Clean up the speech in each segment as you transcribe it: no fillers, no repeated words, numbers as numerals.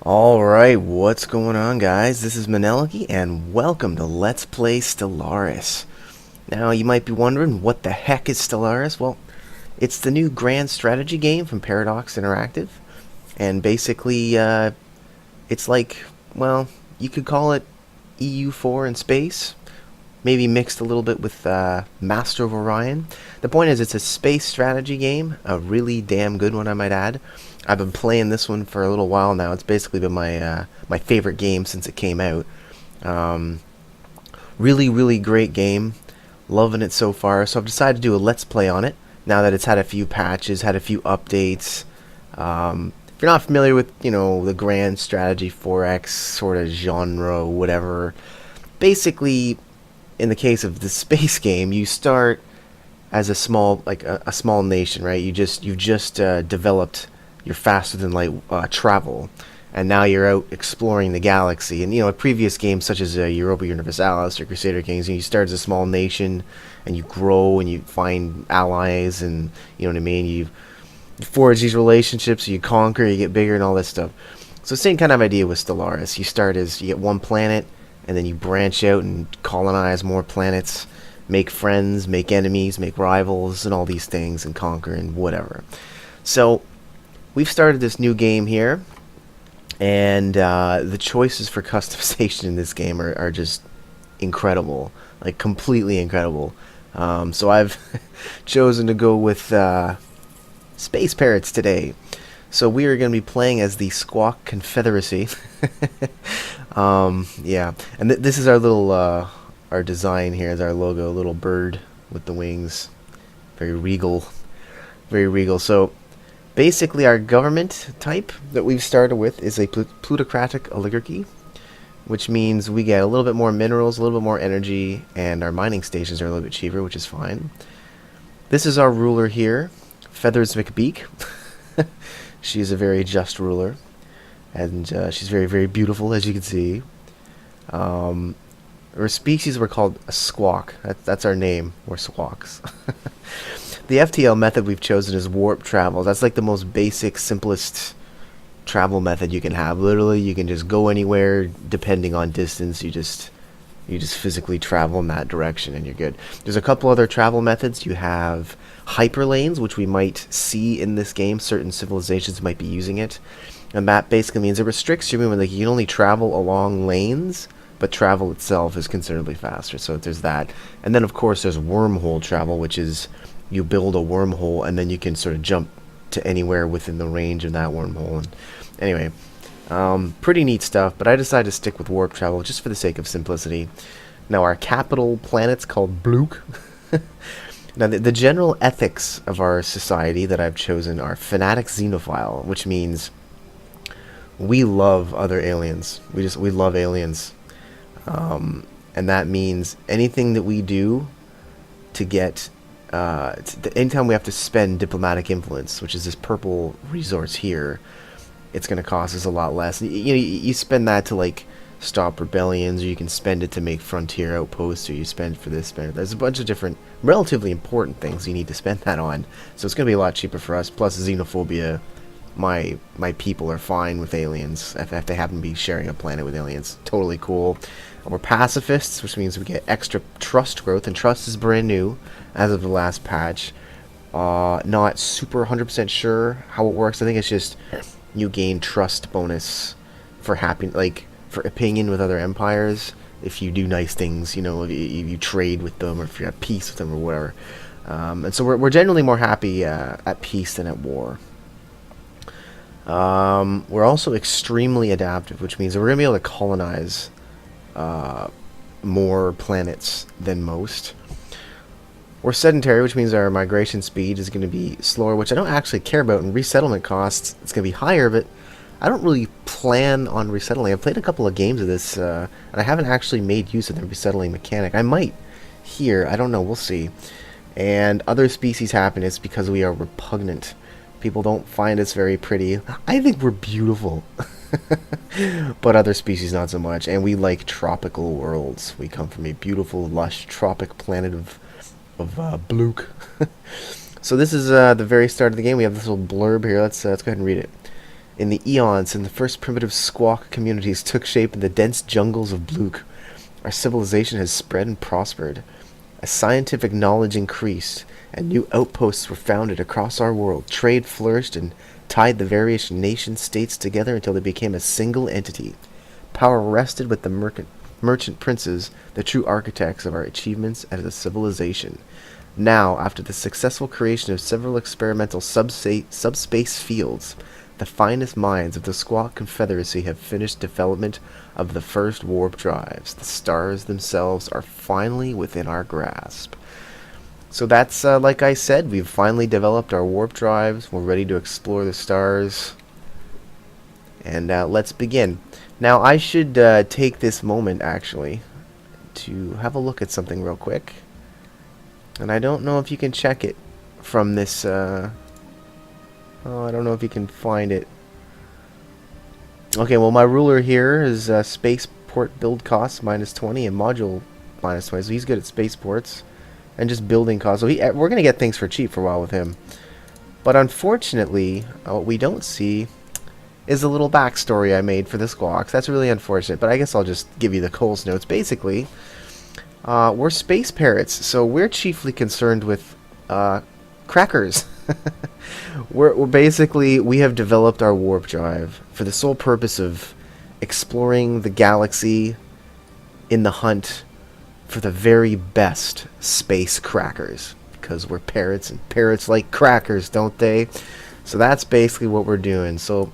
Alright, what's going on, guys? This is Maneliki, and welcome to Let's Play Stellaris. Now, you might be wondering, what the heck is Stellaris? Well, it's the new grand strategy game from Paradox Interactive, and basically, it's like, well, you could call it EU4 in space, maybe mixed a little bit with Master of Orion. The point is, it's a space strategy game, a really damn good one, I might add. I've been playing this one for a little while now. It's basically been my favorite game since it came out. Really great game. Loving it so far. So I've decided to do a Let's Play on it, now that it's had a few patches, had a few updates. If you're not familiar with, the grand strategy 4X sort of genre, whatever, basically, in the case of the space game, you start as a small, a small nation, right? You've just developed your faster than light travel, and now you're out exploring the galaxy. And in previous games such as Europa Universalis or Crusader Kings, you start as a small nation, and you grow and you find allies, and you know what I mean. You forge these relationships, you conquer, you get bigger, and all this stuff. So same kind of idea with Stellaris. You start as you get one planet, and then you branch out and colonize more planets, make friends, make enemies, make rivals, and all these things, and conquer and whatever. So we've started this new game here, and the choices for customization in this game are just incredible, like completely incredible. So I've chosen to go with Space Parrots today. So we are going to be playing as the Squawk Confeatheracy. Yeah, and this is our little our design here is our logo, a little bird with the wings, very regal, very regal. So basically, our government type that we've started with is a plutocratic oligarchy, which means we get a little bit more minerals, a little bit more energy, and our mining stations are a little bit cheaper, which is fine. This is our ruler here, Feathers McBeak. She's a very just ruler, and she's very beautiful, as you can see. Her species were called a squawk. That's our name. We're squawks. The FTL method we've chosen is warp travel. That's like the most basic, simplest travel method you can have. Literally, you can just go anywhere depending on distance. You just physically travel in that direction and you're good. There's a couple other travel methods. You have hyperlanes, which we might see in this game. Certain civilizations might be using it. And that basically means it restricts your movement. Like, you can only travel along lanes, but travel itself is considerably faster. So there's that. And then, of course, there's wormhole travel, which is you build a wormhole and then you can sort of jump to anywhere within the range of that wormhole. And anyway, pretty neat stuff, but I decided to stick with warp travel just for the sake of simplicity. Now, our capital planet's called Blook. Now, the general ethics of our society that I've chosen are fanatic xenophile, which means we love other aliens. We love aliens. And that means anything that we do to get anytime we have to spend diplomatic influence, which is this purple resource here, it's going to cost us a lot less. You spend that to like stop rebellions, or you can spend it to make frontier outposts, or you spend for this, spend. There's a bunch of different relatively important things you need to spend that on. So it's going to be a lot cheaper for us. Plus xenophobia. My people are fine with aliens if they happen to be sharing a planet with aliens. Totally cool. And we're pacifists, which means we get extra trust growth, and trust is brand new as of the last patch. Not super 100% sure how it works. I think it's just you gain trust bonus for for opinion with other empires if you do nice things. If you trade with them, or if you're at peace with them, or whatever. And so we're generally more happy at peace than at war. We're also extremely adaptive, which means that we're going to be able to colonize more planets than most. We're sedentary, which means our migration speed is going to be slower, which I don't actually care about. And resettlement costs, it's going to be higher, but I don't really plan on resettling. I've played a couple of games of this, and I haven't actually made use of the resettling mechanic. I might here. I don't know. We'll see. And other species happiness because we are repugnant. People don't find us very pretty. I think we're beautiful. But other species not so much. And we like tropical worlds. We come from a beautiful, lush, tropic planet of Blook. So this is the very start of the game. We have this little blurb here. Let's go ahead and read it. In the eons, and the first primitive squawk communities took shape in the dense jungles of Bluk, our civilization has spread and prospered. As scientific knowledge increased, and new outposts were founded across our world, trade flourished and tied the various nation-states together until they became a single entity. Power rested with the merchant princes, the true architects of our achievements as a civilization. Now, after the successful creation of several experimental subspace fields, the finest minds of the Squawk Confeatheracy have finished development of the first warp drives. The stars themselves are finally within our grasp. So that's, like I said, we've finally developed our warp drives. We're ready to explore the stars. And let's begin. Now, I should take this moment, actually, to have a look at something real quick. And I don't know if you can check it from this... I don't know if you can find it. Okay, well, my ruler here is spaceport build costs -20 and module -20. So he's good at spaceports and just building costs. So we're going to get things for cheap for a while with him. But unfortunately, what we don't see is a little backstory I made for the Squawks. That's really unfortunate, but I guess I'll just give you the Coles notes. Basically, we're space parrots, so we're chiefly concerned with crackers. we're basically, we have developed our warp drive for the sole purpose of exploring the galaxy in the hunt for the very best space crackers, because we're parrots and parrots like crackers, don't they? So that's basically what we're doing. So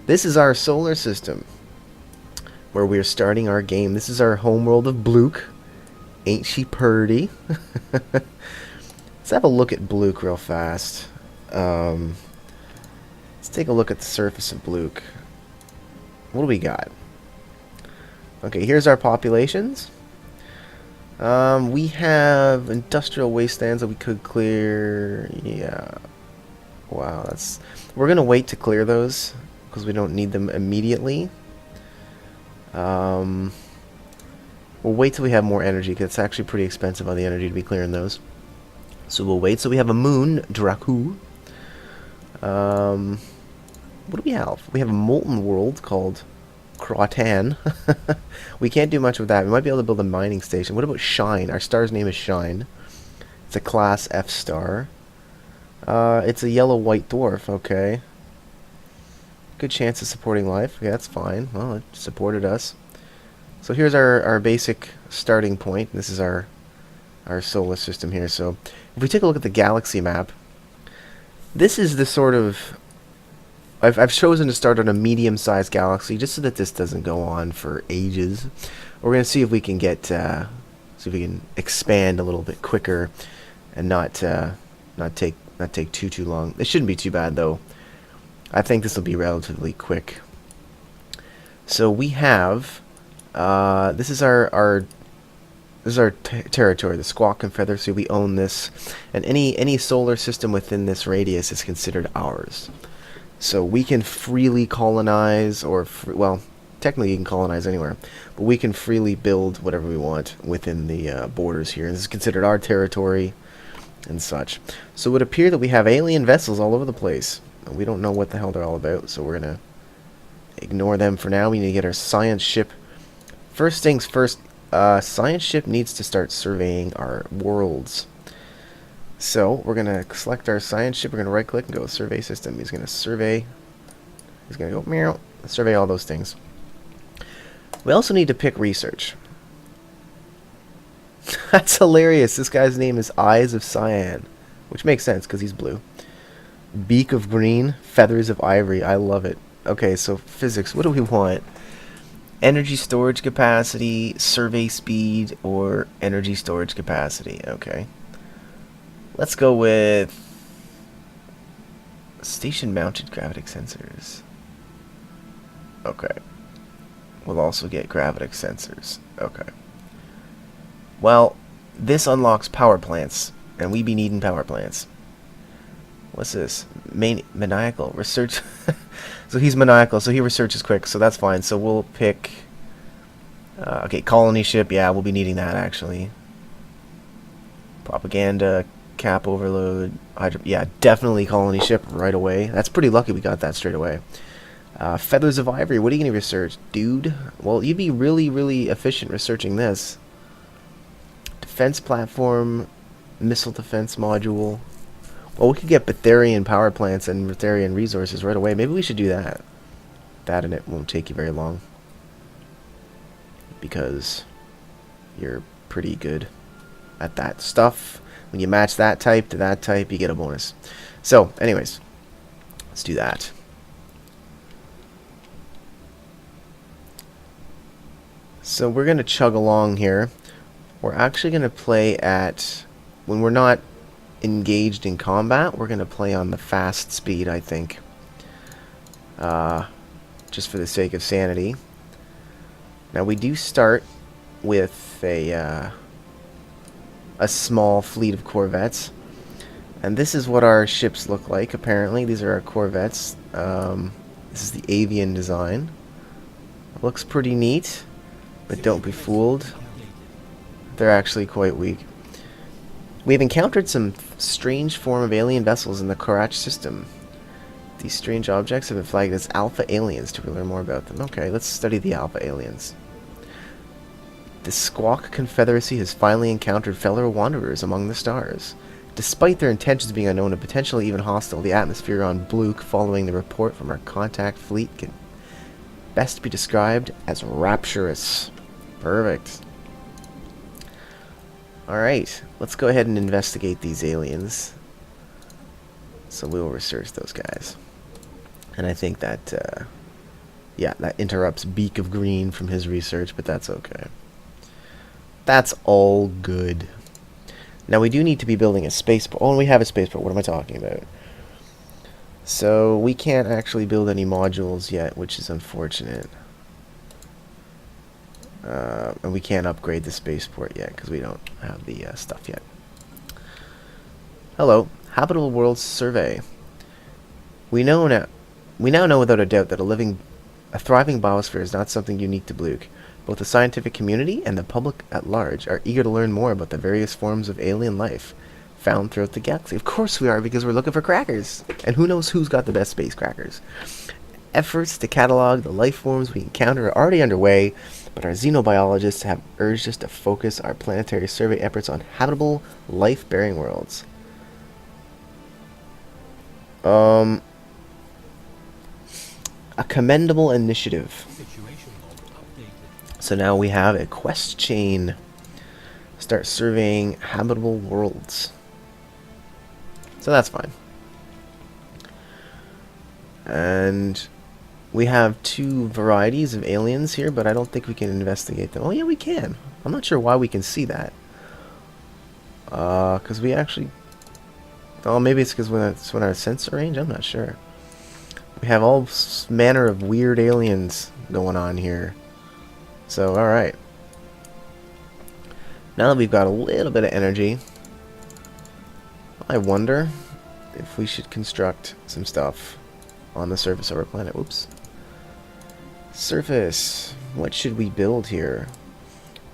this is our solar system where we're starting our game. This is our homeworld of Bluk. Ain't she purty? Let's have a look at Bluk real fast. Let's take a look at the surface of Bluk. What do we got? Okay, here's our populations. We have industrial wastelands that we could clear. Yeah. Wow, that's... We're going to wait to clear those because we don't need them immediately. We'll wait till we have more energy, because it's actually pretty expensive on the energy to be clearing those. So we'll wait. So we have a moon, Draku. What do we have? We have a molten world called Croatan. We can't do much with that. We might be able to build a mining station. What about Shine? Our star's name is Shine. It's a class F star. It's a yellow-white dwarf. Okay. Good chance of supporting life. Okay, that's fine. Well, it supported us. So here's our basic starting point. This is our solar system here. So if we take a look at the galaxy map, this is the sort of... I've chosen to start on a medium-sized galaxy just so that this doesn't go on for ages. We're going to see if we can get... see if we can expand a little bit quicker and not take too long. It shouldn't be too bad, though. I think this will be relatively quick. So we have... this is our territory, the Squawk Confeatheracy. We own this, and any solar system within this radius is considered ours. So we can freely colonize, or well, technically you can colonize anywhere, but we can freely build whatever we want within the borders here. This is considered our territory and such. So it would appear that we have alien vessels all over the place. We don't know what the hell they're all about, so we're gonna ignore them for now. We need to get our science ship. First things first, science ship needs to start surveying our worlds. So we're going to select our science ship. We're going to right click and go survey system. He's going to survey. He's going to go meow, survey all those things. We also need to pick research. That's hilarious. This guy's name is Eyes of Cyan, which makes sense because he's blue. Beak of green, feathers of ivory. I love it. Okay, so physics. What do we want? Energy storage capacity, survey speed, or energy storage capacity. Okay. Let's go with station-mounted gravitic sensors. Okay. We'll also get gravitic sensors. Okay. Well, this unlocks power plants, and we be needing power plants. What's this? Maniacal. Research. So he's maniacal, so he researches quick, so that's fine. So we'll pick... okay, colony ship. Yeah, we'll be needing that, actually. Propaganda, cap overload. Yeah, definitely colony ship right away. That's pretty lucky we got that straight away. Feathers of Ivory, what are you going to research, dude? Well, you'd be really, really efficient researching this. Defense platform, missile defense module. Well, we could get Betharian power plants and Betharian resources right away. Maybe we should do that. That and it won't take you very long. Because you're pretty good at that stuff. When you match that type to that type, you get a bonus. So, anyways, let's do that. So we're going to chug along here. We're actually going to play at, when we're not engaged in combat, we're going to play on the fast speed, I think. Just for the sake of sanity. Now we do start with a small fleet of corvettes. And this is what our ships look like, apparently. These are our corvettes. This is the avian design. It looks pretty neat. But don't be fooled. They're actually quite weak. We've encountered some strange form of alien vessels in the Korach system. These strange objects have been flagged as alpha aliens to learn more about them. Okay, let's study the alpha aliens. The Squawk Confeatheracy has finally encountered fellow wanderers among the stars. Despite their intentions being unknown and potentially even hostile, the atmosphere on Bluke following the report from our contact fleet can best be described as rapturous. Perfect. Alright, let's go ahead and investigate these aliens. So we'll research those guys. And I think that, yeah, that interrupts Beak of Green from his research, but that's okay. That's all good. Now we do need to be building a spaceport. Oh, and we have a spaceport. What am I talking about? So we can't actually build any modules yet, which is unfortunate. And we can't upgrade the spaceport yet because we don't have the stuff yet. Hello, Habitable Worlds Survey. We now know without a doubt that a thriving biosphere is not something unique to Bluke. Both the scientific community and the public at large are eager to learn more about the various forms of alien life found throughout the galaxy. Of course we are, because we're looking for crackers. And who knows who's got the best space crackers. Efforts to catalog the life forms we encounter are already underway, but our xenobiologists have urged us to focus our planetary survey efforts on habitable, life-bearing worlds. A commendable initiative. So now we have a quest chain. Start surveying habitable worlds. So that's fine. And we have two varieties of aliens here, but I don't think we can investigate them. Oh yeah, we can. I'm not sure why we can see that. Because we actually... Oh, maybe it's because it's when our sensor range? I'm not sure. We have all manner of weird aliens going on here. So, alright. Now that we've got a little bit of energy, I wonder if we should construct some stuff on the surface of our planet. Whoops. Surface. What should we build here?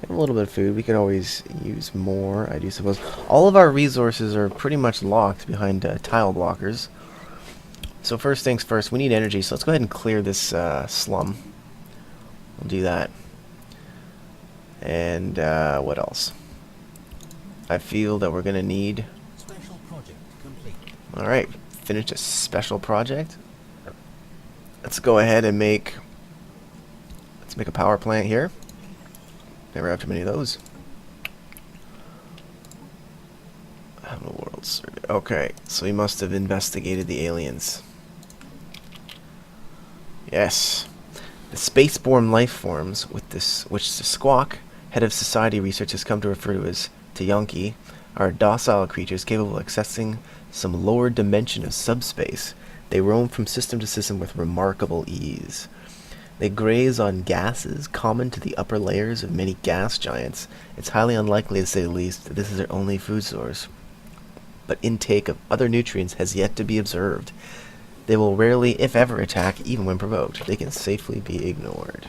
We have a little bit of food. We could always use more, I do suppose. All of our resources are pretty much locked behind tile blockers. So first things first, we need energy. So let's go ahead and clear this slum. We'll do that. And what else? I feel that we're going to need... Special project complete. Alright, finish a special project. Let's go ahead and make... Let's make a power plant here. Never have too many of those. Habitable World Survey. Okay, so we must have investigated the aliens. Yes. The spaceborne life forms, which the Squawk, head of society research, has come to refer to as Tayonki, are docile creatures capable of accessing some lower dimension of subspace. They roam from system to system with remarkable ease. They graze on gases common to the upper layers of many gas giants. It's highly unlikely, to say the least, that this is their only food source. But intake of other nutrients has yet to be observed. They will rarely, if ever, attack, even when provoked. They can safely be ignored.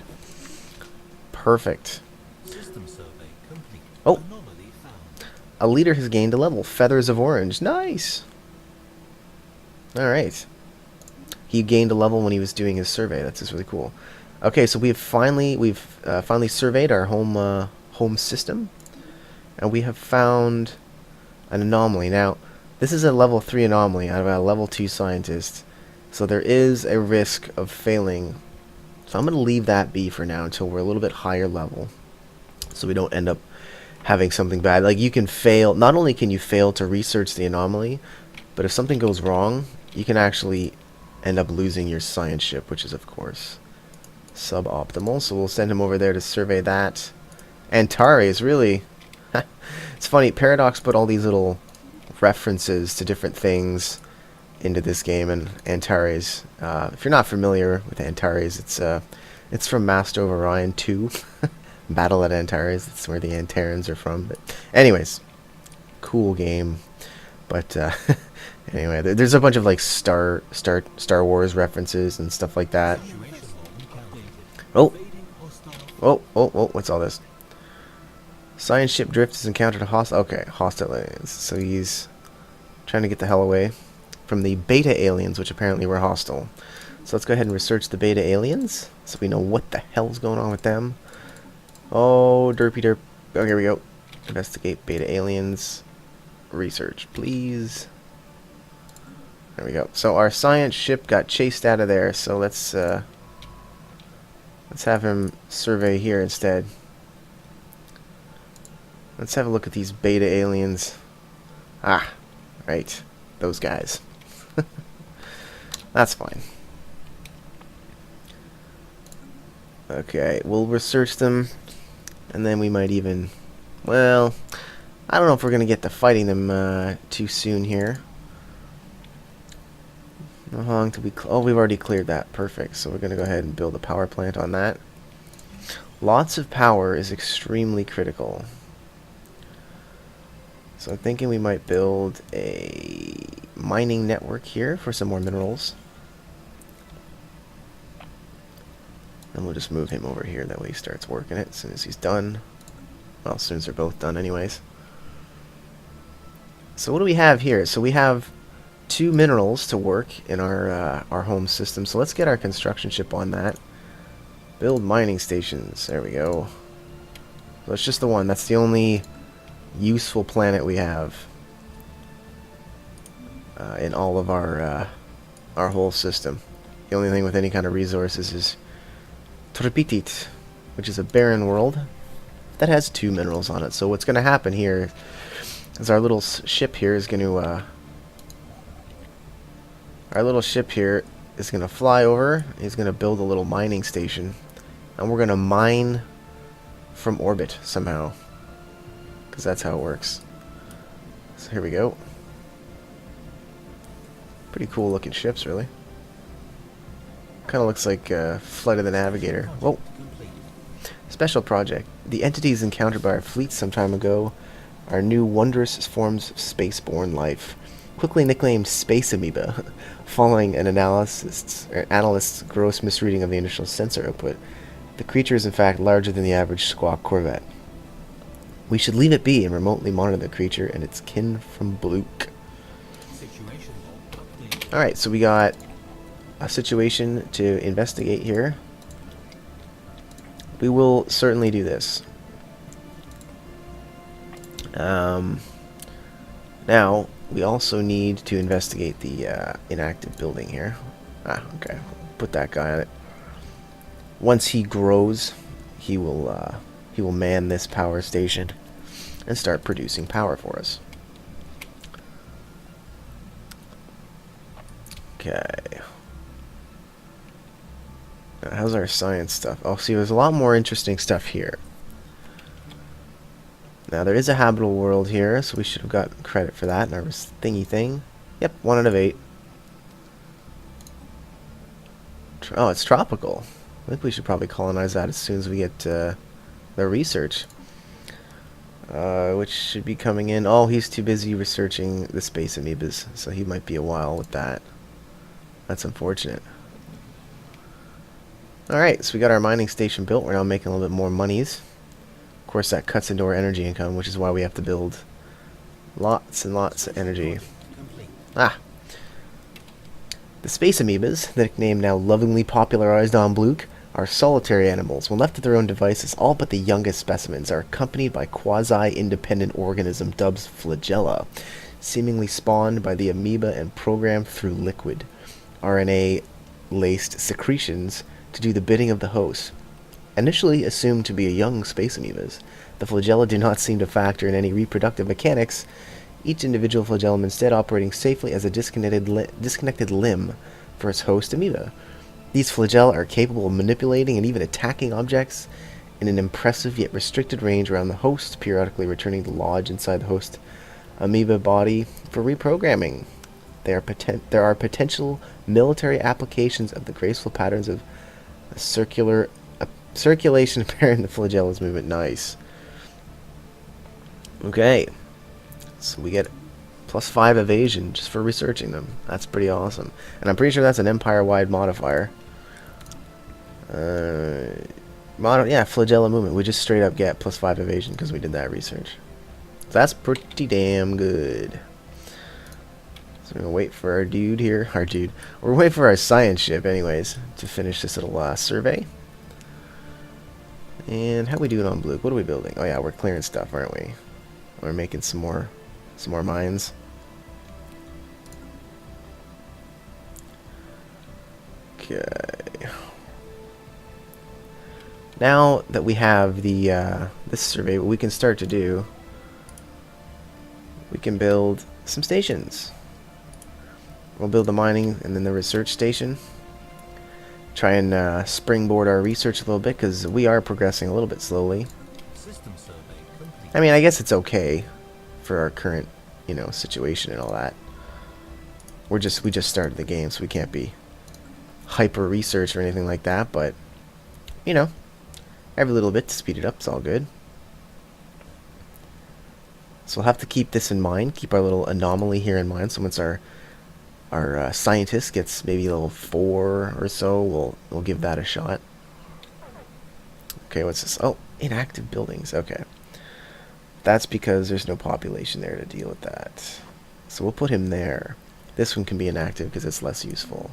Perfect. System survey complete. Oh! Anomaly found. A leader has gained a level. Feathers of Orange. Nice! Alright. He gained a level when he was doing his survey. That's just really cool. Okay, so we've finally surveyed our home system, and we have found an anomaly. Now, this is a level 3 anomaly out of a level 2 scientist, so there is a risk of failing. So I'm going to leave that be for now until we're a little bit higher level, so we don't end up having something bad. Like, you can fail, not only can you fail to research the anomaly, but if something goes wrong, you can actually end up losing your science ship, which is, of course, suboptimal. So we'll send him over there to survey that. Antares, really... It's funny, Paradox put all these little references to different things into this game, and Antares, if you're not familiar with Antares, it's from Master of Orion 2, Battle at Antares. It's where the Antarans are from. But anyways, cool game. But anyway, there's a bunch of like Star Wars references and stuff like that. Oh, what's all this? Science ship drift has encountered a hostile. Okay, hostile aliens. So he's trying to get the hell away from the beta aliens, which apparently were hostile. So let's go ahead and research the beta aliens, so we know what the hell's going on with them. Oh, derpy derp. Oh, here we go. Investigate beta aliens. Research, please. There we go. So our science ship got chased out of there. So let's have him survey here instead. Let's have a look at these beta aliens. Ah, right. Those guys. That's fine. Okay, we'll research them, and then we might even... Well, I don't know if we're going to get to fighting them too soon here. How long till we... Oh, we've already cleared that. Perfect. So we're going to go ahead and build a power plant on that. Lots of power is extremely critical. So I'm thinking we might build a mining network here for some more minerals. And we'll just move him over here, that way he starts working it as soon as he's done. Well, as soon as they're both done anyways. So what do we have here? So we have 2 minerals to work in our home system. So let's get our construction ship on that. Build mining stations. There we go. So it's just the one. That's the only useful planet we have in all of our whole system. The only thing with any kind of resources is Tripitit, which is a barren world that has 2 minerals on it. So what's going to happen here is our little ship here is going to fly over. He's going to build a little mining station, and we're going to mine from orbit somehow, because that's how it works. So here we go. Pretty cool looking ships, really. Kind of looks like Flight of the Navigator. Whoa. Special project. The entities encountered by our fleet some time ago are new wondrous forms of spaceborne life, quickly nicknamed Space Amoeba, following an analyst's gross misreading of the initial sensor output. The creature is in fact larger than the average Squawk corvette. We should leave it be and remotely monitor the creature and its kin from Blook. Alright, so we got a situation to investigate here. We will certainly do this. Now, we also need to investigate the inactive building here. Ah, okay. Put that guy on it. Once he grows, he will man this power station and start producing power for us. Okay. Now, how's our science stuff? Oh, see, there's a lot more interesting stuff here. Now, there is a habitable world here, so we should have gotten credit for that in our thingy thing. Yep, 1 out of 8. Oh, it's tropical. I think we should probably colonize that as soon as we get the research. Which should be coming in. Oh, he's too busy researching the space amoebas, so he might be a while with that. That's unfortunate. Alright, so we got our mining station built. We're now making a little bit more monies. Of course, that cuts into our energy income, which is why we have to build lots and lots of energy. Ah! The space amoebas, the nickname now lovingly popularized on Blook, are solitary animals. When left to their own devices, all but the youngest specimens are accompanied by quasi-independent organism dubbed Flagella, seemingly spawned by the amoeba and programmed through liquid, RNA-laced secretions to do the bidding of the host. Initially assumed to be a young space amoebas, the flagella do not seem to factor in any reproductive mechanics, each individual flagellum instead operating safely as a disconnected limb for its host amoeba. These flagella are capable of manipulating and even attacking objects in an impressive yet restricted range around the host, periodically returning to lodge inside the host amoeba body for reprogramming. There are potential military applications of the graceful patterns of a circulation apparent in the flagella's movement. Nice. Okay. So we get +5 evasion just for researching them. That's pretty awesome. And I'm pretty sure that's an empire-wide modifier. Yeah, flagella movement. We just straight up get +5 evasion because we did that research. So that's pretty damn good. So we're gonna wait for our dude here. We're waiting for our science ship, anyways, to finish this little survey. And how we doing on Blue? What are we building? Oh yeah, we're clearing stuff, aren't we? We're making some more mines. Okay. Now that we have the this survey, what we can start to do, we can build some stations. We'll build the mining and then the research station. Try and springboard our research a little bit because we are progressing a little bit slowly. System survey complete. I mean, I guess it's okay for our current, situation and all that. We just started the game, so we can't be hyper research or anything like that, but every little bit to speed it up is all good. So we'll have to keep this in mind, keep our little anomaly here in mind. So once our scientist gets maybe level 4 or so, we'll give that a shot. Okay, what's this? Oh, inactive buildings. Okay. That's because there's no population there to deal with that. So we'll put him there. This one can be inactive because it's less useful.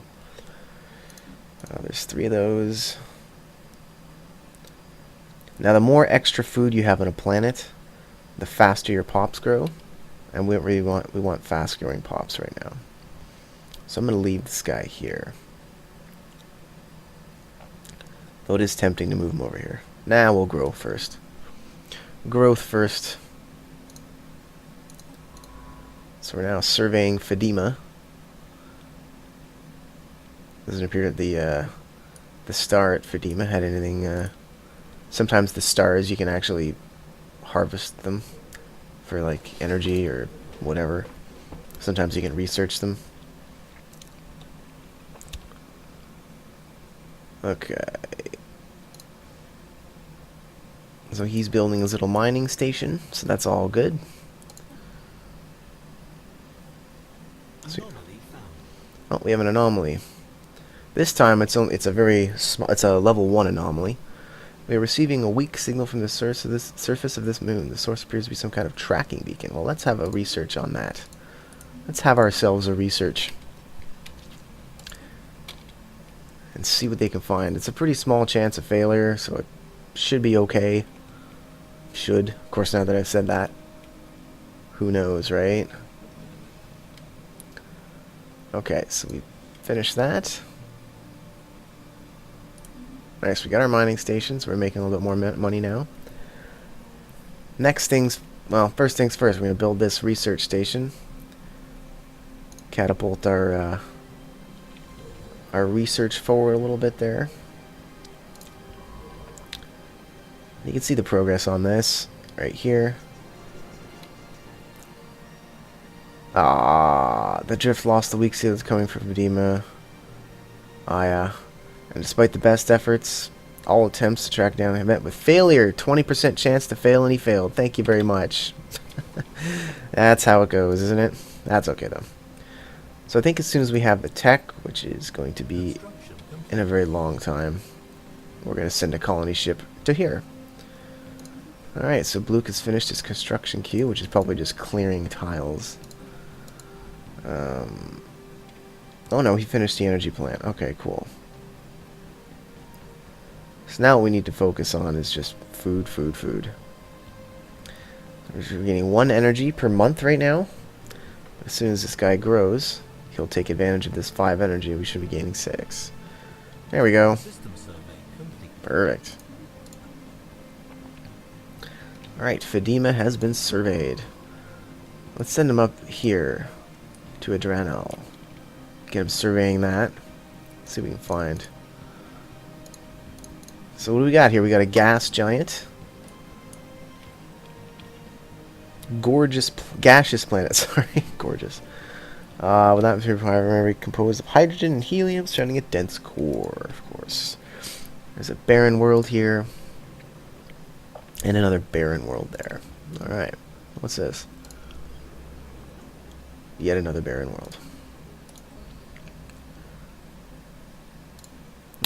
There's 3 of those. Now, the more extra food you have on a planet, the faster your pops grow. And we want fast growing pops right now. So I'm going to leave this guy here. Though it is tempting to move him over here. Nah, we'll grow first. Growth first. So we're now surveying Fedima. Doesn't appear that the star at Fedima had anything. Sometimes the stars, you can actually harvest them for like energy or whatever. Sometimes you can research them. Okay. So he's building his little mining station, so that's all good. Anomaly found. Oh, we have an anomaly. This time it's a very small, it's a level 1 anomaly. We are receiving a weak signal from the surface of this moon. The source appears to be some kind of tracking beacon. Well, let's have a research on that. Let's have ourselves a research and see what they can find. It's a pretty small chance of failure, so it should be okay. Should. Of course, now that I've said that, who knows, right? Okay, so we finished that. Nice, we got our mining stations. We're making a little bit more money now. First things first, we're going to build this research station. Catapult our research forward a little bit there. You can see the progress on this right here. The drift lost the weak seal that's coming from Fedima. And despite the best efforts, all attempts to track down him met with failure. 20% chance to fail, and he failed. Thank you very much. That's how it goes, isn't it? That's okay, though. So I think as soon as we have the tech, which is going to be in a very long time, we're going to send a colony ship to here. Alright, so Blue has finished his construction queue, which is probably just clearing tiles. Oh no, he finished the energy plant. Okay, cool. So now what we need to focus on is just food, food, food. We're getting 1 energy per month right now. As soon as this guy grows, he'll take advantage of this 5 energy. We should be gaining 6. There we go. System survey complete. Perfect. Alright, Fedima has been surveyed. Let's send him up here to Adranal. Get him surveying that. See what we can find. So what do we got here? We got a gas giant. Gaseous planet, sorry. Gorgeous. With atmosphere primarily composed of hydrogen and helium, surrounding a dense core, of course. There's a barren world here. And another barren world there. Alright. What's this? Yet another barren world.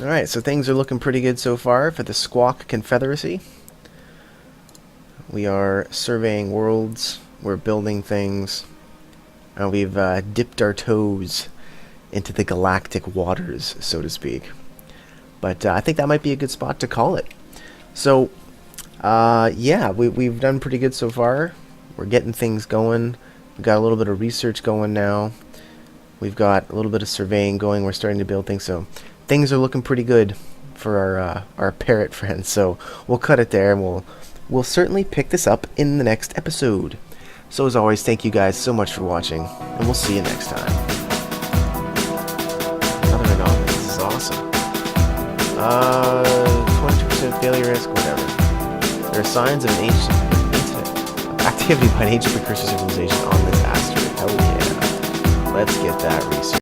Alright, so things are looking pretty good so far for the Squawk Confeatheracy. We are surveying worlds, we're building things, and we've dipped our toes into the galactic waters, so to speak. But I think that might be a good spot to call it. So, yeah, we've done pretty good so far. We're getting things going. We've got a little bit of research going now. We've got a little bit of surveying going. We're starting to build things, so things are looking pretty good for our parrot friends. So we'll cut it there, and we'll certainly pick this up in the next episode. So as always, thank you guys so much for watching, and we'll see you next time. Another anomaly. This is awesome. 22% failure risk, whatever. There are signs of an ancient activity by an ancient precursor civilization on this asteroid. Hell yeah. Let's get that research.